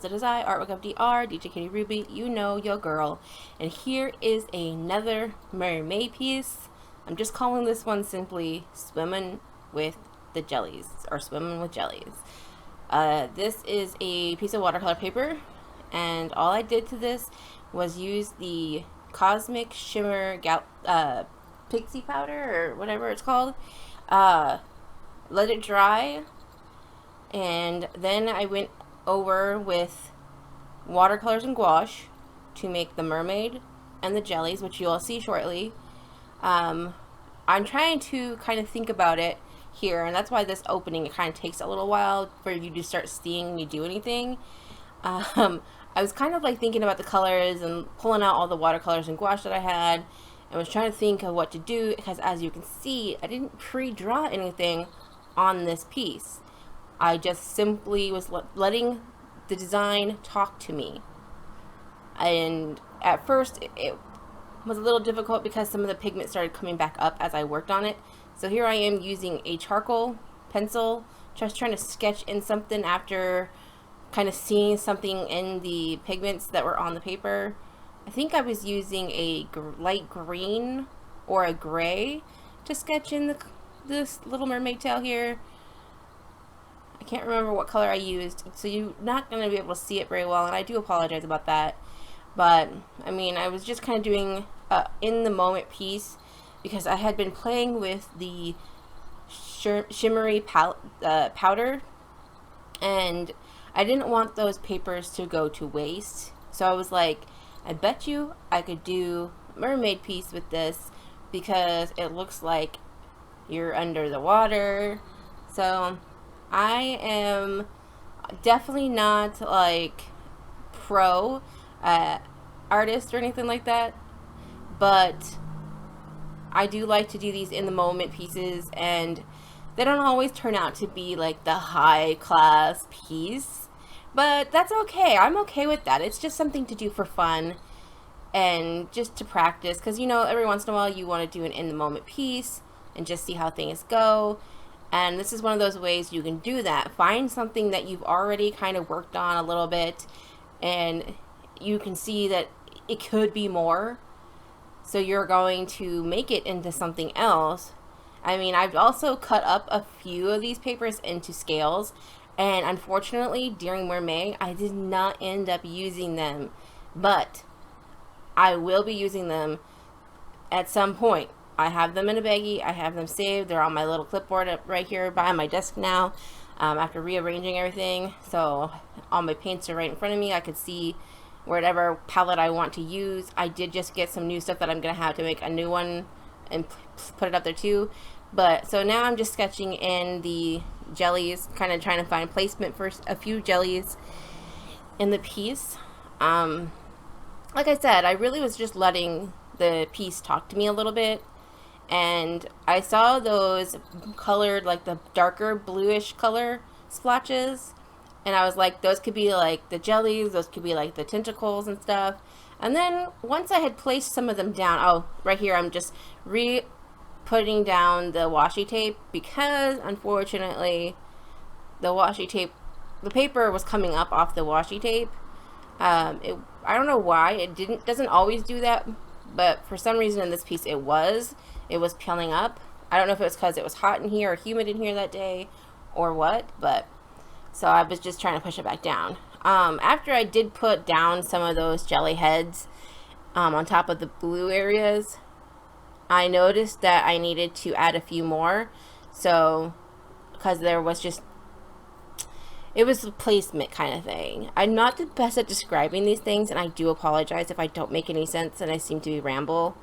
Dolls. It is I, ArtWorkOfDR, DJ Katie Ruby, you know your girl. And here is another Mermay piece. I'm just calling this one simply Swimmin' with the Jellies, or Swimmin' with Jellies. This is a piece of watercolor paper, and all I did to this was use the Cosmic Shimmer Pixie Powder, or whatever it's called. Let it dry, and then I went over with watercolors and gouache to make the mermaid and the jellies, which you'll see shortly. I'm trying to kind of think about it here, and that's why this opening, it kind of takes a little while for you to start seeing me do anything. I was kind of like thinking about the colors and pulling out all the watercolors and gouache that I had, and was trying to think of what to do, because as you can see, I didn't pre-draw anything on this piece. I just simply was letting the design talk to me. And at first it was a little difficult because some of the pigment started coming back up as I worked on it. So here I am using a charcoal pencil, just trying to sketch in something after kind of seeing something in the pigments that were on the paper. I think I was using a light green or a gray to sketch in this little mermaid tail here. I can't remember what color I used, so you're not going to be able to see it very well, and I do apologize about that. But I mean, I was just kind of doing in the moment piece because I had been playing with the shimmery powder, and I didn't want those papers to go to waste. So I was like, I bet you I could do a mermaid piece with this because it looks like you're under the water. So I am definitely not like pro artist or anything like that, but I do like to do these in the moment pieces, and they don't always turn out to be like the high class piece, but that's okay. I'm okay with that. It's just something to do for fun and just to practice, because you know, every once in a while you want to do an in the moment piece and just see how things go. And this is one of those ways you can do that. Find something that you've already kind of worked on a little bit, and you can see that it could be more, so you're going to make it into something else. I mean, I've also cut up a few of these papers into scales, and unfortunately during Mermay I did not end up using them, but I will be using them at some point. I have them in a baggie, I have them saved, they're on my little clipboard up right here by my desk now, after rearranging everything. So all my paints are right in front of me. I could see whatever palette I want to use. I did just get some new stuff that I'm gonna have to make a new one and put it up there too. But so now I'm just sketching in the jellies, kind of trying to find placement for a few jellies in the piece. Like I said, I really was just letting the piece talk to me a little bit, and I saw those colored, like the darker bluish color splotches, and I was like, those could be like the jellies, those could be like the tentacles and stuff. And then once I had placed some of them down, oh, right here I'm just putting down the washi tape, because unfortunately the washi tape, the paper was coming up off the washi tape. I don't know why it doesn't always do that, but for some reason in this piece it was peeling up. I don't know if it was because it was hot in here or humid in here that day or what, but so I was just trying to push it back down. After I did put down some of those jelly heads on top of the blue areas, I noticed that I needed to add a few more. So because there was just, it was a placement kind of thing. I'm not the best at describing these things, and I do apologize if I don't make any sense and I seem to be ramble.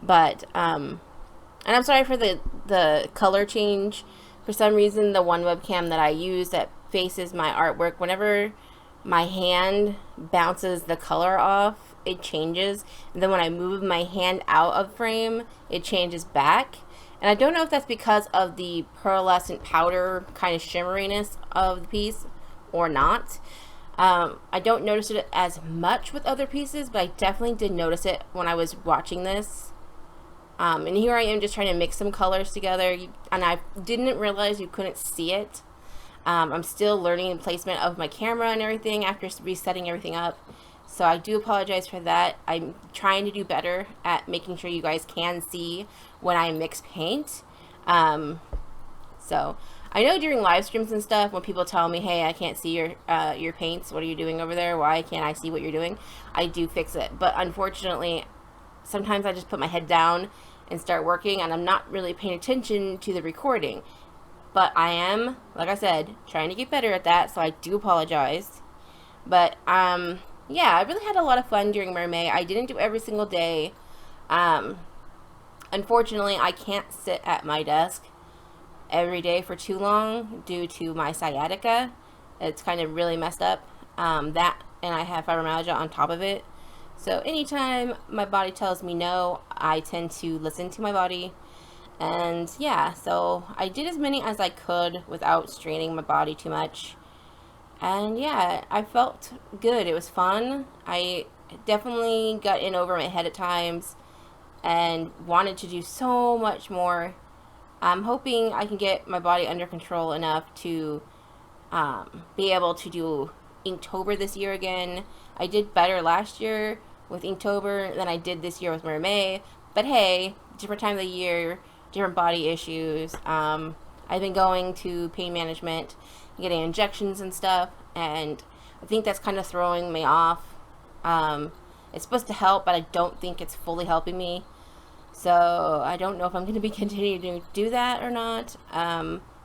But and I'm sorry for the color change. For some reason, the one webcam that I use that faces my artwork, whenever my hand bounces the color off, it changes, and then when I move my hand out of frame, it changes back. And I don't know if that's because of the pearlescent powder kind of shimmeriness of the piece or not. I don't notice it as much with other pieces, but I definitely did notice it when I was watching this. And here I am just trying to mix some colors together, and I didn't realize you couldn't see it I'm still learning the placement of my camera and everything after resetting everything up. So I do apologize for that. I'm trying to do better at making sure you guys can see when I mix paint. So I know during live streams and stuff, when people tell me, hey, I can't see your paints, what are you doing over there? Why can't I see what you're doing? I do fix it. But unfortunately, sometimes I just put my head down and start working, and I'm not really paying attention to the recording. But I am, like I said, trying to get better at that, so I do apologize. But, yeah, I really had a lot of fun during Mermay. I didn't do every single day. Unfortunately, I can't sit at my desk every day for too long due to my sciatica. It's kind of really messed up. That, and I have fibromyalgia on top of it. So anytime my body tells me no, I tend to listen to my body. And yeah, so I did as many as I could without straining my body too much. And yeah, I felt good. It was fun. I definitely got in over my head at times and wanted to do so much more. I'm hoping I can get my body under control enough to be able to do Inktober this year again. I did better last year with Inktober than I did this year with Mermay. But hey, different time of the year, different body issues. I've been going to pain management, getting injections and stuff, and I think that's kind of throwing me off. It's supposed to help, but I don't think it's fully helping me. So I don't know if I'm going to be continuing to do that or not.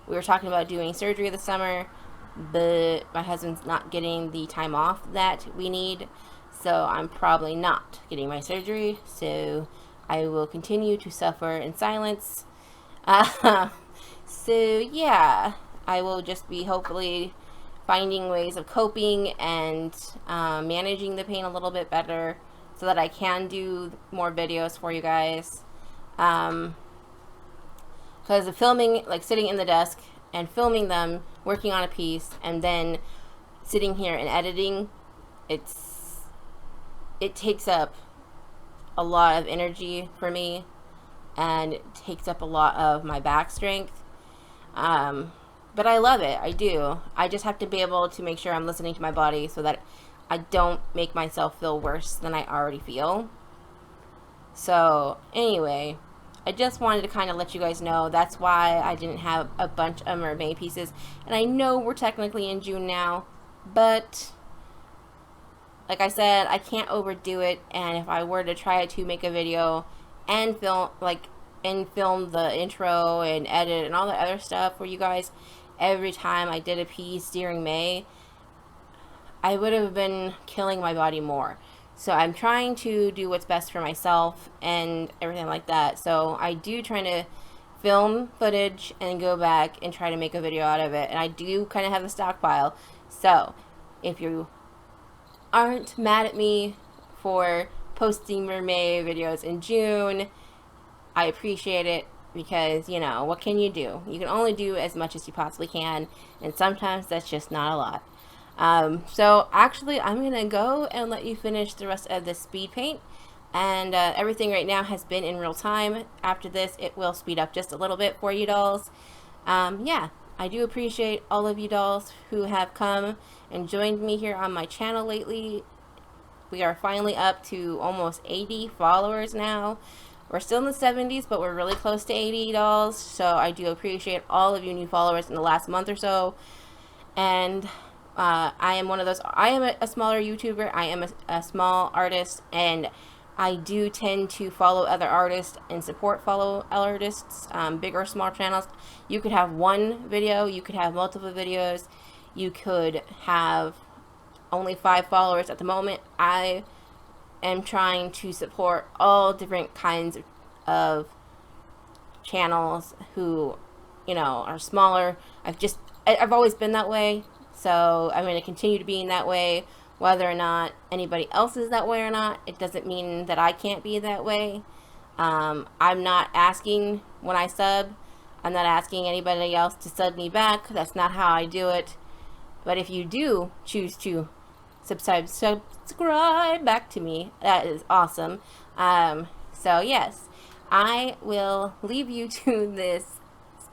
We were talking about doing surgery this summer, but my husband's not getting the time off that we need. So I'm probably not getting my surgery. So I will continue to suffer in silence. So yeah, I will just be hopefully finding ways of coping and managing the pain a little bit better so that I can do more videos for you guys. Because of filming, like sitting in the desk and filming them, working on a piece, and then sitting here and editing, it takes up a lot of energy for me, and it takes up a lot of my back strength. But I love it. I do. I just have to be able to make sure I'm listening to my body so that I don't make myself feel worse than I already feel. So anyway, I just wanted to kind of let you guys know that's why I didn't have a bunch of Mermay pieces. And I know we're technically in June now, but like I said, I can't overdo it. And if I were to try to make a video and film the intro and edit and all the other stuff for you guys every time I did a piece during May, I would have been killing my body more. So I'm trying to do what's best for myself and everything like that. So I do try to film footage and go back and try to make a video out of it. And I do kind of have a stockpile. So if you aren't mad at me for posting Mermay videos in June, I appreciate it, because, you know, what can you do? You can only do as much as you possibly can, and sometimes that's just not a lot. So actually, I'm going to go and let you finish the rest of the speed paint. And everything right now has been in real time. After this, it will speed up just a little bit for you dolls. Yeah, I do appreciate all of you dolls who have come and joined me here on my channel lately. We are finally up to almost 80 followers now. We're still in the 70s, but we're really close to 80 dolls. So I do appreciate all of you new followers in the last month or so. And I am one of those. I am a smaller YouTuber. I am a small artist, and I do tend to follow other artists and follow artists, big or small channels. You could have one video, you could have multiple videos, you could have only 5 followers at the moment. I am trying to support all different kinds of channels who, you know, are smaller. I've always been that way. So I'm going to continue to be that way, whether or not anybody else is that way or not. It doesn't mean that I can't be that way. I'm not asking when I sub. I'm not asking anybody else to sub me back. That's not how I do it. But if you do choose to subscribe back to me, that is awesome. So yes, I will leave you to this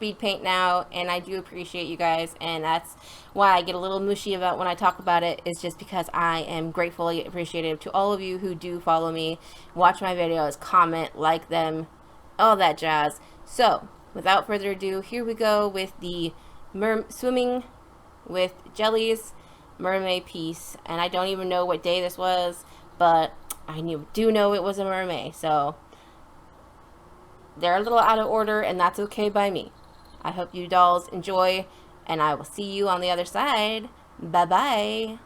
Speedpaint now, and I do appreciate you guys, and that's why I get a little mushy about when I talk about it, is just because I am gratefully appreciative to all of you who do follow me, watch my videos, comment, like them, all that jazz. So, without further ado, here we go with the Swimming with Jellies Mermay piece, and I don't even know what day this was, but I do know it was a Mermay, so they're a little out of order, and that's okay by me. I hope you dolls enjoy, and I will see you on the other side. Bye bye.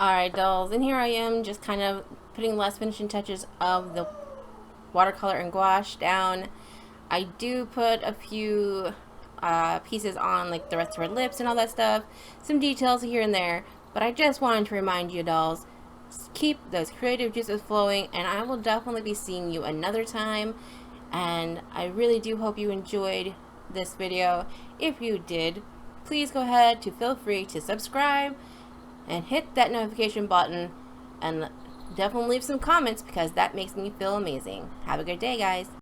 Alright, dolls, and here I am just kind of putting last finishing touches of the watercolor and gouache down. I do put a few pieces on, like the rest of her lips and all that stuff, some details here and there, but I just wanted to remind you, dolls, keep those creative juices flowing, and I will definitely be seeing you another time. And I really do hope you enjoyed this video. If you did, please go ahead to feel free to subscribe and hit that notification button and definitely leave some comments because that makes me feel amazing. Have a good day, guys.